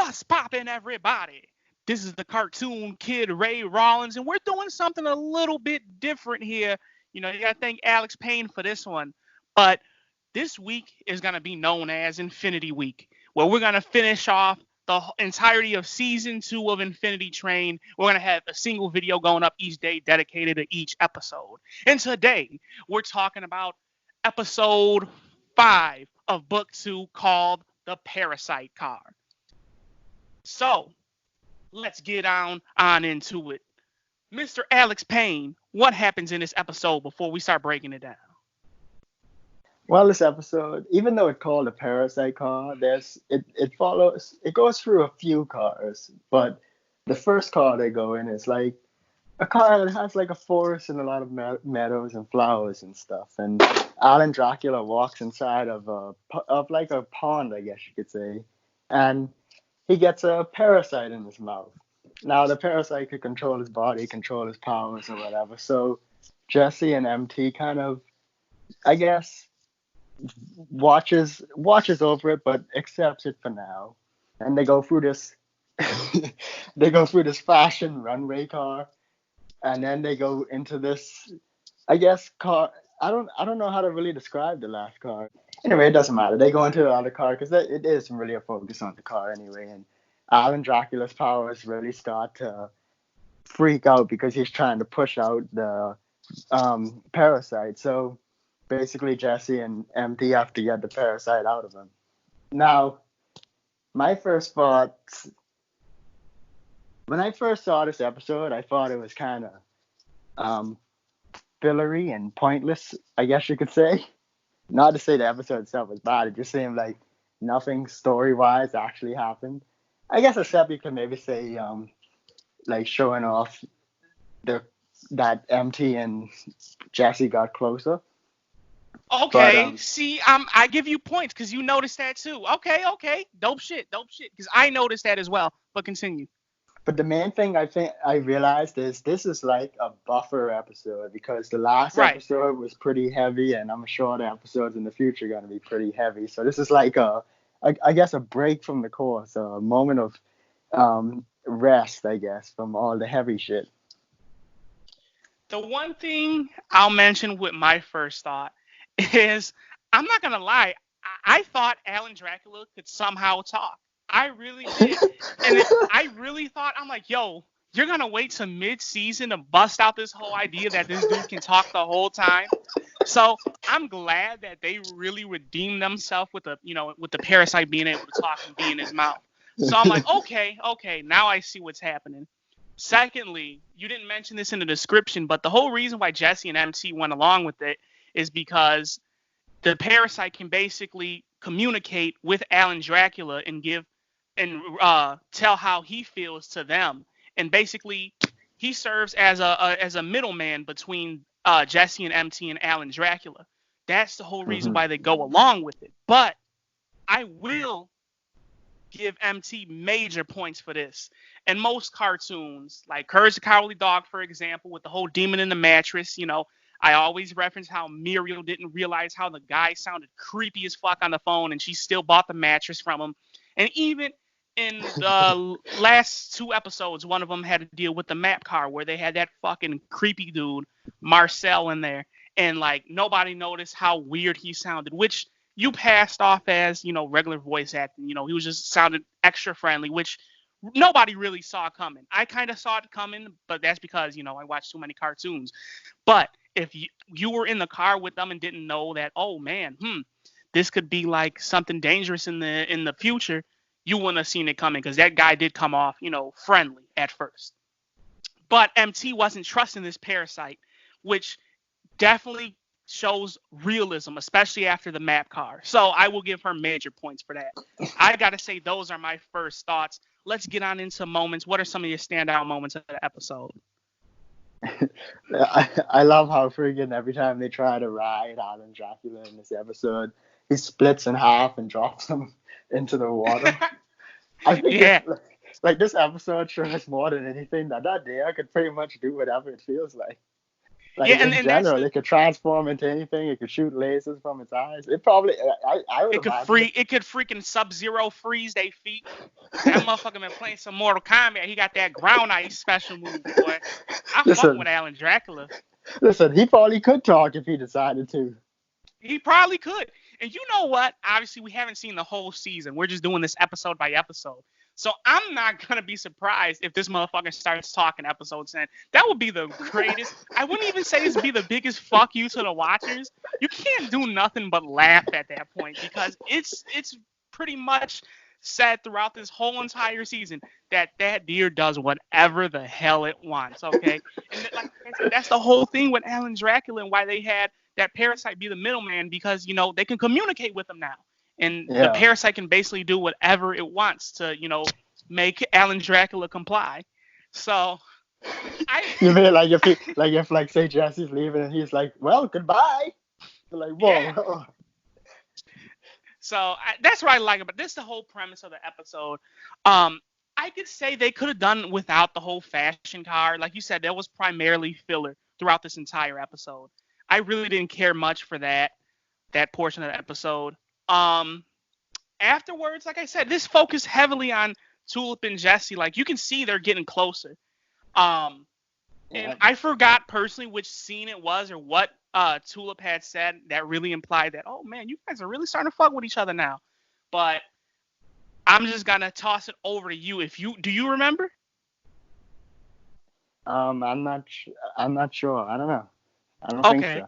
What's poppin', everybody? This is the cartoon kid Ray Rawlins, and we're doing something a little bit different here. You gotta thank Alex Payne for this one. But this week is gonna be known as Infinity Week, where we're gonna finish off the entirety of season 2 of Infinity Train. We're gonna have a single video going up each day dedicated to each episode. And today, we're talking about episode 5 of book 2 called The Parasite Car. So, let's get on into it. Mr. Alex Payne, what happens in this episode before we start breaking it down? Well, this episode, even though it's called a Parasite Car, it goes through a few cars, but the first car they go in is like a car that has like a forest and a lot of meadows and flowers and stuff. And Alan Dracula walks inside of like a pond, I guess you could say, and he gets a parasite in his mouth. Now, the parasite could control his body, control his powers or whatever. So Jesse and MT kind of, I guess, watches over it, but accepts it for now. And they go through this fashion runway car, and then they go into this, I guess, car. I don't know how to really describe the last car. Anyway, it doesn't matter. They go into the other car because it is really a focus on the car anyway. And Alan Dracula's powers really start to freak out because he's trying to push out the parasite. So basically, Jesse and MT have to get the parasite out of him. Now, my first thoughts, when I first saw this episode, I thought it was kind of fillery and pointless, I guess you could say. Not to say the episode itself was bad, it just seemed like nothing story-wise actually happened. I guess except you can maybe say like showing off that MT and Jesse got closer. Okay, but, see, I give you points because you noticed that too. Okay, dope shit, because I noticed that as well. But continue. But the main thing I think I realized is this is like a buffer episode because the last episode was pretty heavy, and I'm sure the episodes in the future are going to be pretty heavy. So this is like I guess a break from the course, a moment of rest, I guess, from all the heavy shit. The one thing I'll mention with my first thought is, I'm not going to lie, I thought Alan Dracula could somehow talk. I really did. And I really thought, I'm like, yo, you're going to wait till mid-season to bust out this whole idea that this dude can talk the whole time. So I'm glad that they really redeemed themselves with the parasite being able to talk and be in his mouth. So I'm like, okay, now I see what's happening. Secondly, you didn't mention this in the description, but the whole reason why Jesse and MT went along with it is because the parasite can basically communicate with Alan Dracula and tell how he feels to them. And basically, he serves as a middleman between Jesse and MT and Alan Dracula. That's the whole reason why they go along with it. But I will give MT major points for this. And most cartoons, like Courage the Cowardly Dog, for example, with the whole demon in the mattress, I always reference how Muriel didn't realize how the guy sounded creepy as fuck on the phone, and she still bought the mattress from him. And even in the last 2 episodes, one of them had to deal with the map car where they had that fucking creepy dude, Marcel, in there. And, like, nobody noticed how weird he sounded, which you passed off as, regular voice acting. He was just sounded extra friendly, which nobody really saw coming. I kind of saw it coming, but that's because, I watched too many cartoons. But if you were in the car with them and didn't know that, oh, man, this could be, like, something dangerous in the future, you wouldn't have seen it coming because that guy did come off, friendly at first. But MT wasn't trusting this parasite, which definitely shows realism, especially after the map car. So I will give her major points for that. I got to say, those are my first thoughts. Let's get on into moments. What are some of your standout moments of the episode? I love how freaking every time they try to ride Alan Dracula in this episode, he splits in half and drops him into the water. I think this episode shows more than anything that day I could pretty much do whatever it feels like. Like Yeah, in and that's general, the it could transform into anything. It could shoot lasers from its eyes. It probably, I would imagine. it could freaking Sub-Zero freeze their feet. That motherfucker been playing some Mortal Kombat. He got that ground ice special move, boy. I fucking Listen, with Alan Dracula. listen. He probably could talk if he decided to. He probably could. And you know what? Obviously, we haven't seen the whole season. We're just doing this episode by episode. So I'm not gonna be surprised if this motherfucker starts talking episode 10. That would be the greatest. I wouldn't even say this would be the biggest fuck you to the watchers. You can't do nothing but laugh at that point because it's pretty much said throughout this whole entire season that that deer does whatever the hell it wants. Okay, and like I said, that's the whole thing with Alan Dracula and why they had that parasite be the middleman because they can communicate with them now. And the Yeah. parasite can basically do whatever it wants to, make Alan Dracula comply. So I You mean like if he, like say Jesse's leaving and he's like, well, goodbye. You're like, yeah. whoa. So that's what I like about this. The whole premise of the episode. I could say they could have done without the whole fashion car. Like you said, that was primarily filler throughout this entire episode. I really didn't care much for that portion of the episode. Afterwards, like I said, this focused heavily on Tulip and Jesse. Like you can see they're getting closer. And Yeah. I forgot personally which scene it was or what Tulip had said that really implied that, oh man, you guys are really starting to fuck with each other now. But I'm just gonna toss it over to you. Do you remember? I'm not sure. I don't know. I don't think Okay. so.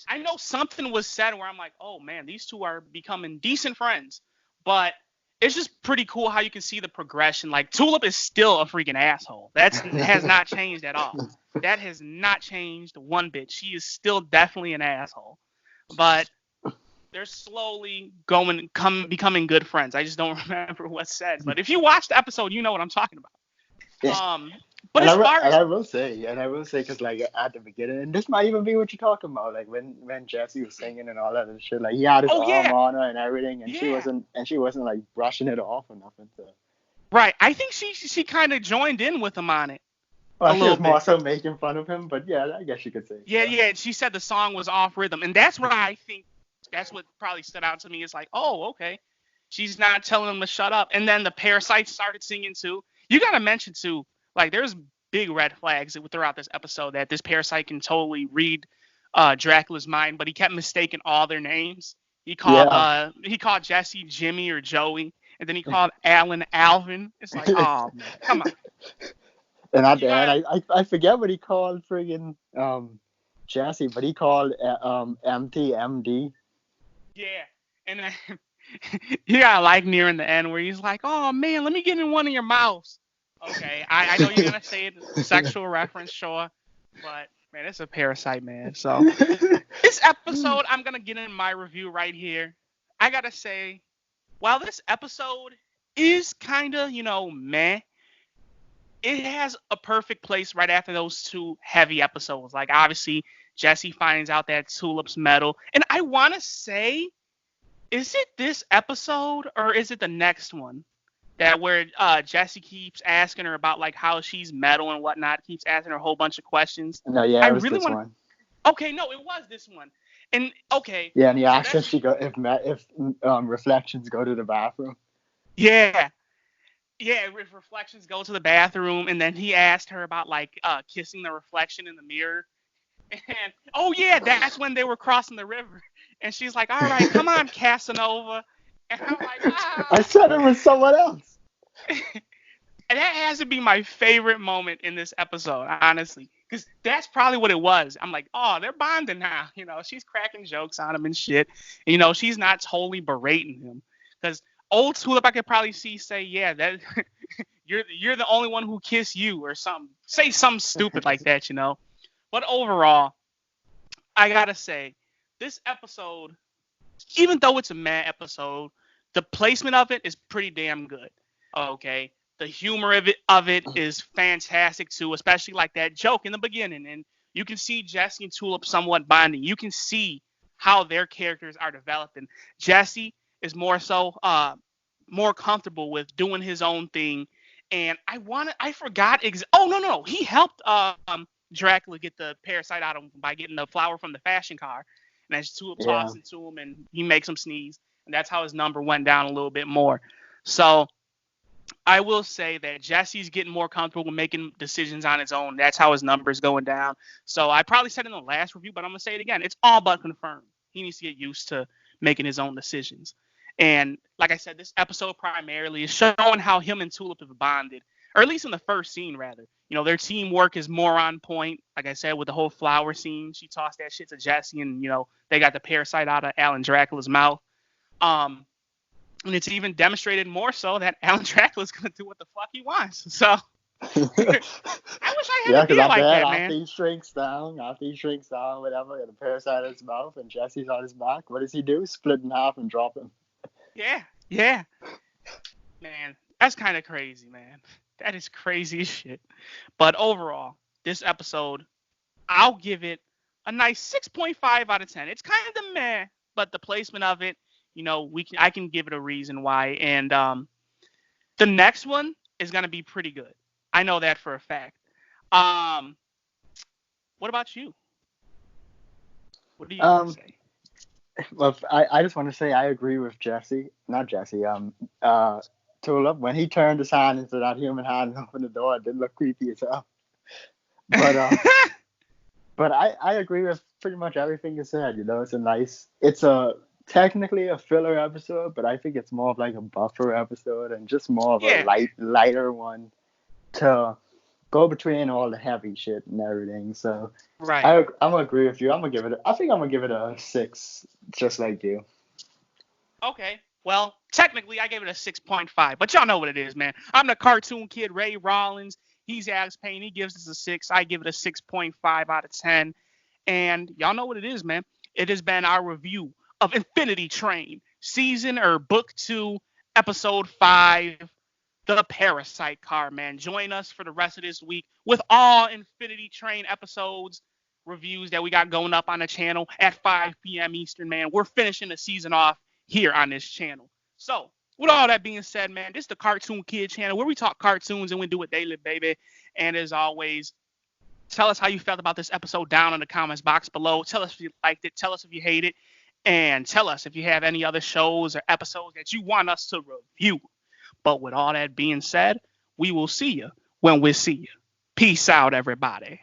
I know something was said where I'm like, oh man, these two are becoming decent friends. But it's just pretty cool how you can see the progression. Like Tulip is still a freaking asshole. That has not changed at all. That has not changed one bit. She is still definitely an asshole. But they're slowly becoming good friends. I just don't remember what's said. But if you watch the episode, you know what I'm talking about. Yeah. But And as far as I will say, because like at the beginning, and this might even be what you're talking about, like when Jesse was singing and all that and shit, like he had his oh arm yeah, on her and everything, and yeah, she wasn't like brushing it off or nothing. So. right. I think she kind of joined in with him on it a Well, she little was more bit. so making fun of him, but yeah, I guess you could say. Yeah, So. yeah. She said the song was off rhythm, and that's what I think. That's what probably stood out to me. It's like, oh, okay, she's not telling him to shut up. And then the parasites started singing too. You gotta mention too, like there's big red flags throughout this episode that this parasite can totally read Dracula's mind, but he kept mistaking all their names. Yeah. He called Jesse Jimmy or Joey, and then he called Alan Alvin. It's like, oh man, come on. And at You the end, gotta, I forget what he called friggin' Jesse, but he called MTMD. yeah. And then you gotta like nearing the end where he's like, oh man, let me get in one of your mouths. Okay, I know you're gonna say it, sexual reference, sure, but man, it's a parasite, man. So this episode, I'm gonna get in my review right here. I gotta say, while this episode is kind of, meh, it has a perfect place right after those two heavy episodes. Like, obviously, Jesse finds out that Tulip's metal. And I want to say, is it this episode or is it the next one? That where Jesse keeps asking her about, like, how she's metal and whatnot, keeps asking her a whole bunch of questions. No, yeah, I it was really this want one. Okay, no, it was this one. And, okay. Yeah, and he So asked if that's, she go if reflections go to the bathroom. yeah. Yeah, if reflections go to the bathroom, and then he asked her about like kissing the reflection in the mirror, and oh yeah, that's when they were crossing the river, and she's like, "All right, come on, Casanova," and I'm like, I ah, said it was someone else. and that has to be my favorite moment in this episode, honestly, because that's probably what it was. I'm like, oh, they're bonding now, she's cracking jokes on him and shit, and, she's not totally berating him, because old Tulip I could probably see say, yeah, that you're the only one who kissed you or something. Say something stupid like that. But overall, I gotta say, this episode, even though it's a mad episode, the placement of it is pretty damn good. Okay. The humor of it is fantastic too, especially like that joke in the beginning. And you can see Jesse and Tulip somewhat bonding. You can see how their characters are developing. Jesse is more comfortable with doing his own thing. And I forgot oh no, he helped Dracula get the parasite out of him by getting the flower from the fashion car, and as Tulip Yeah. talks it to him, and he makes him sneeze, and that's how his number went down a little bit more. So I will say that Jesse's getting more comfortable with making decisions on his own. That's how his number is going down. So I probably said in the last review, but I'm gonna say it again. It's all but confirmed. He needs to get used to making his own decisions. And like I said, this episode primarily is showing how him and Tulip have bonded, or at least in the first scene, rather. You know, their teamwork is more on point. Like I said, with the whole flower scene, she tossed that shit to Jesse, and they got the parasite out of Alan Dracula's mouth. And it's even demonstrated more so that Alan Dracula's gonna do what the fuck he wants. So I wish I had a deal like that, man. After he shrinks down, whatever, and the parasite in his mouth, and Jesse's on his back, what does he do? Split in half and drop him. Yeah. Man, that's kind of crazy, man. That is crazy as shit. But overall, this episode, I'll give it a nice 6.5 out of 10. It's kind of meh, but the placement of it, I can give it a reason why. And the next one is gonna be pretty good. I know that for a fact. What about you? What do you say? Well, I just want to say I agree with Tulip. When he turned his hand into that human hand and opened the door, it did look creepy as hell. But but I agree with pretty much everything you said. It's technically a filler episode, but I think it's more of like a buffer episode and just more of a lighter one to go between all the heavy shit and everything. So right. I'm gonna agree with you. I think I'm gonna give it a 6, just like you. Okay. Well, technically I gave it a 6.5, but y'all know what it is, man. I'm the cartoon kid, Ray Rawlins. He's Alex Payne. He gives us a 6. I give it a 6.5 out of 10. And y'all know what it is, man. It has been our review of Infinity Train, Book 2, Episode 5, The Parasite Car, man. Join us for the rest of this week with all Infinity Train episodes, reviews that we got going up on the channel at 5 p.m. Eastern, man. We're finishing the season off here on this channel. So, with all that being said, man, this is the Cartoon Kid channel where we talk cartoons and we do it daily, baby. And as always, tell us how you felt about this episode down in the comments box below. Tell us if you liked it. Tell us if you hate it. And tell us if you have any other shows or episodes that you want us to review. But with all that being said, we will see you when we see you. Peace out, everybody.